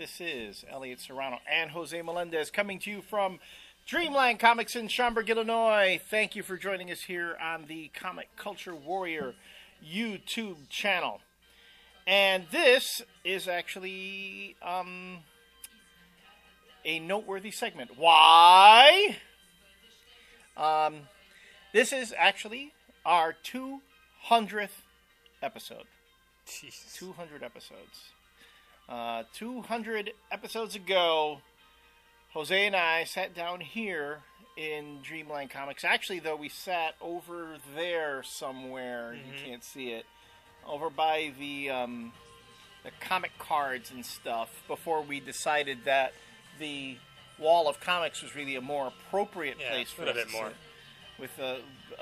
This is Elliott Serrano and Jose Melendez coming to you from Dreamland Comics in Schaumburg, Illinois. Thank you for joining us here on the Comic Culture Warrior YouTube channel. And this is actually a noteworthy segment. Why? This is actually our 200th episode. Jeez. 200 episodes. 200 episodes ago, Jose and I sat down here in Dreamland Comics. Actually, though, we sat over there somewhere. Mm-hmm. You can't see it. Over by the comic cards and stuff before we decided that the wall of comics was really a more appropriate place for us to sit with a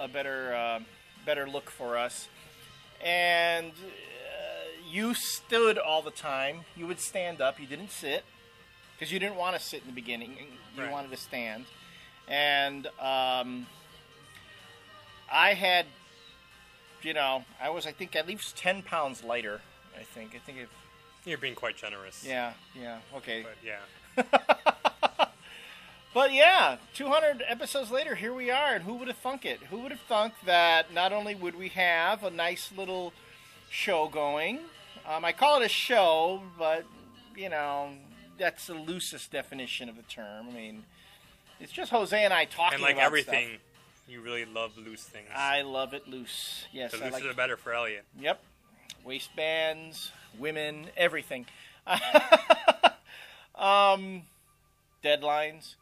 better look for us. And you stood all the time. You would stand up. You didn't sit because you didn't want to sit in the beginning. You wanted to stand. And I had, I was, I think, at least 10 pounds lighter. I think you're being quite generous. Yeah. Okay. But yeah. But yeah, 200 episodes later, here we are, and who would have thunk it? Who would have thunk that not only would we have a nice little show going, I call it a show, but, that's the loosest definition of the term. I mean, it's just Jose and I talking about stuff. And like everything, you really love loose things. I love it loose. Yes, the looser the better for Elliott. Yep. Waistbands, women, everything. Deadlines.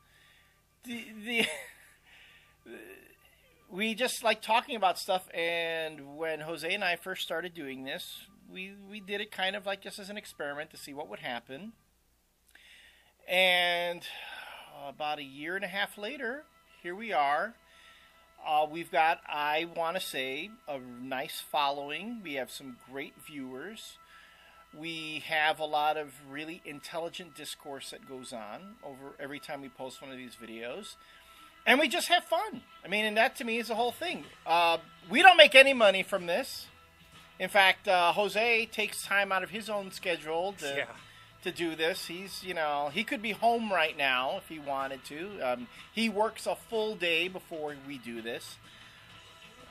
We just like talking about stuff, and when Jose and I first started doing this, we did it kind of like just as an experiment to see what would happen. And about a year and a half later, here we are. We've got, I want to say, a nice following. We have some great viewers. We have a lot of really intelligent discourse that goes on over every time we post one of these videos. And we just have fun. I mean, and that to me is the whole thing. We don't make any money from this. In fact, Jose takes time out of his own schedule to do this. He's, he could be home right now if he wanted to. He works a full day before we do this.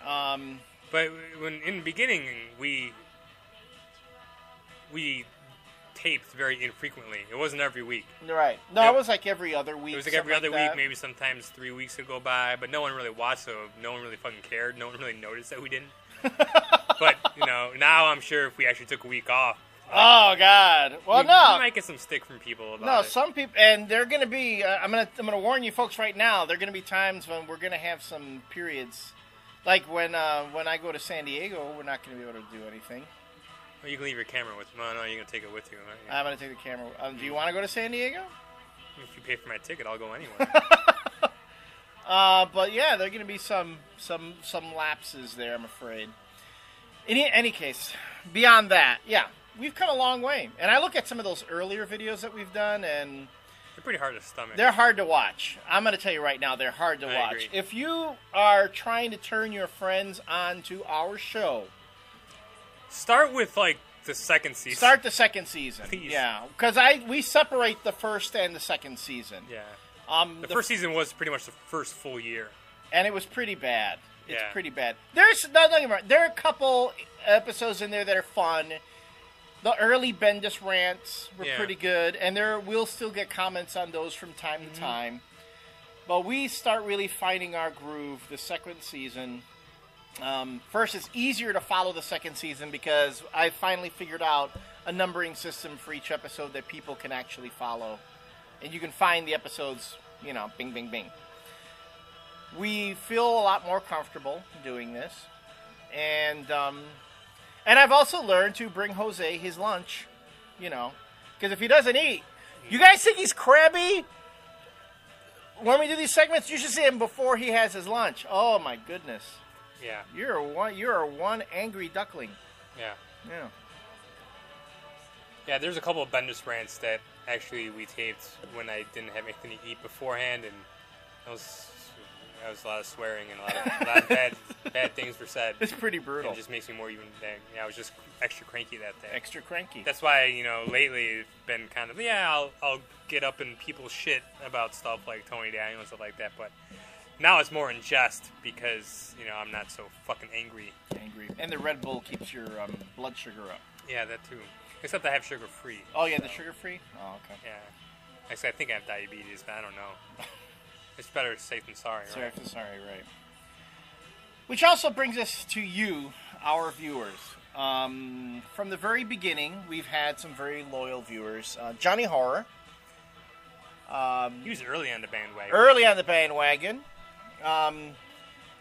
But when in the beginning, we taped very infrequently. It wasn't every week. Right. No, it was like every other week. It was like every other week, maybe sometimes 3 weeks would go by, but no one really watched, so no one really fucking cared. No one really noticed that we didn't. But, now I'm sure if we actually took a week off. Oh, God. Well, we might get some stick from people about it. Some people, and they're going to be, I'm gonna warn you folks right now, there are going to be times when we're going to have some periods. Like when I go to San Diego, we're not going to be able to do anything. Well, you can leave your camera with you. No, you're going to take it with you. Right? I'm going to take the camera. Do you want to go to San Diego? If you pay for my ticket, I'll go anywhere. But yeah, there are going to be some lapses there, I'm afraid. In any case, beyond that, yeah, we've come a long way. And I look at some of those earlier videos that we've done, and they're pretty hard to stomach. They're hard to watch. I'm going to tell you right now, they're hard to watch. I agree. If you are trying to turn your friends on to our show, start with, the second season. Start the second season. Please. Yeah, because we separate the first and the second season. Yeah. The first season was pretty much the first full year. And it was pretty bad. It's pretty bad. There are a couple episodes in there that are fun. The early Bendis rants were pretty good, and we'll still get comments on those from time to time. But we start really finding our groove the second season. First, it's easier to follow the second season because I finally figured out a numbering system for each episode that people can actually follow. And you can find the episodes, bing, bing, bing. We feel a lot more comfortable doing this. And I've also learned to bring Jose his lunch, because if he doesn't eat, you guys think he's crabby? When we do these segments, you should see him before he has his lunch. Oh my goodness. Yeah. You're one angry duckling. Yeah. Yeah. Yeah, there's a couple of Bendis rants that actually we taped when I didn't have anything to eat beforehand, and That was a lot of swearing and a lot of bad things were said. It's pretty brutal. It just makes me more even. I was just extra cranky that day. Extra cranky. That's why lately it's been kind of I'll get up in people's shit about stuff like Tony Daniel and stuff like that, but now it's more in jest because I'm not so fucking angry. And the Red Bull keeps your blood sugar up. Yeah, that too. Except I have sugar free. Oh yeah, the sugar free. Oh okay. Yeah. Actually, I think I have diabetes, but I don't know. It's better safe than sorry, right? Safe than sorry, right. Which also brings us to you, our viewers. From the very beginning, we've had some very loyal viewers. Johnny Horror. He was early on the bandwagon.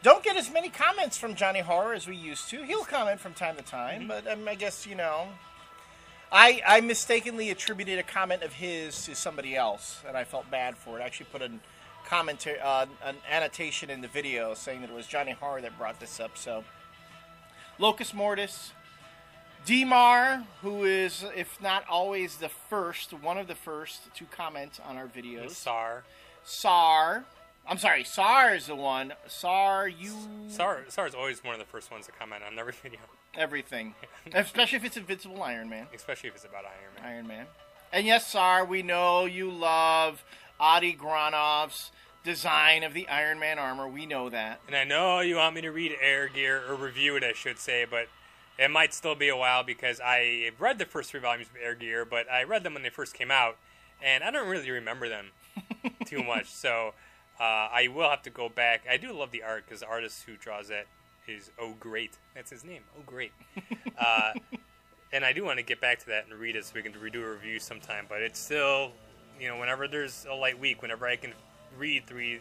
Don't get as many comments from Johnny Horror as we used to. He'll comment from time to time, but I guess, I mistakenly attributed a comment of his to somebody else, and I felt bad for it. I actually put an annotation in the video saying that it was Johnny Horror that brought this up. So, Locus Mortis, Demar, who is, if not always the first, one of the first to comment on our videos. Sar. I'm sorry, Sar is the one. Sar is always one of the first ones to comment on every video. Everything. Especially if it's Invincible Iron Man. Especially if it's about Iron Man. And yes, Sar, we know you love Adi Granov's design of the Iron Man armor. We know that. And I know you want me to read Air Gear, or review it, I should say, but it might still be a while because I read the first 3 volumes of Air Gear, but I read them when they first came out, and I don't really remember them too much. So I will have to go back. I do love the art because the artist who draws that is Great. That's his name. Great. And I do want to get back to that and read it so we can redo a review sometime. But it's still, whenever there's a light week, whenever I can read three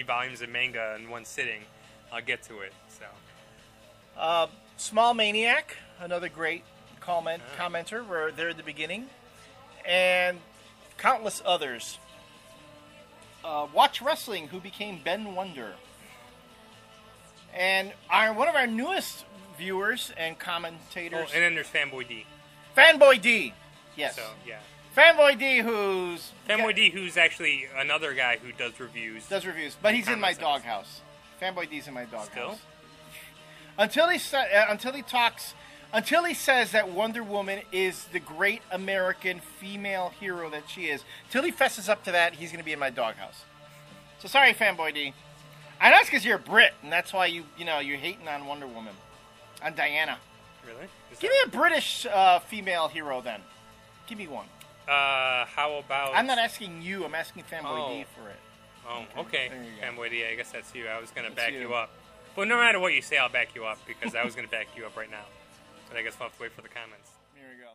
volumes of manga in one sitting, I'll get to it. So, Small Maniac, another great commenter. We're there at the beginning, and countless others. Watch Wrestling, who became Ben Wonder. And one of our newest viewers and commentators. Oh, and then there's Fanboy D. Fanboy D, yes. So, yeah. Fanboy D, who's actually another guy who does reviews. But he's in my doghouse. Fanboy D's in my doghouse. Still? Until he says that Wonder Woman is the great American female hero that she is. Till he fesses up to that, he's going to be in my doghouse. So sorry, Fanboy D. I know it's because you're a Brit, and that's why you're hating on Wonder Woman, on Diana. Really? Give me a British female hero then. Give me one. How about? I'm not asking you. I'm asking Fanboy D for it. Oh, okay. Fanboy D. I guess that's you. I was going to back you up. But no matter what you say, I'll back you up because I was going to back you up right now. But I guess we'll have to wait for the comments. Here we go.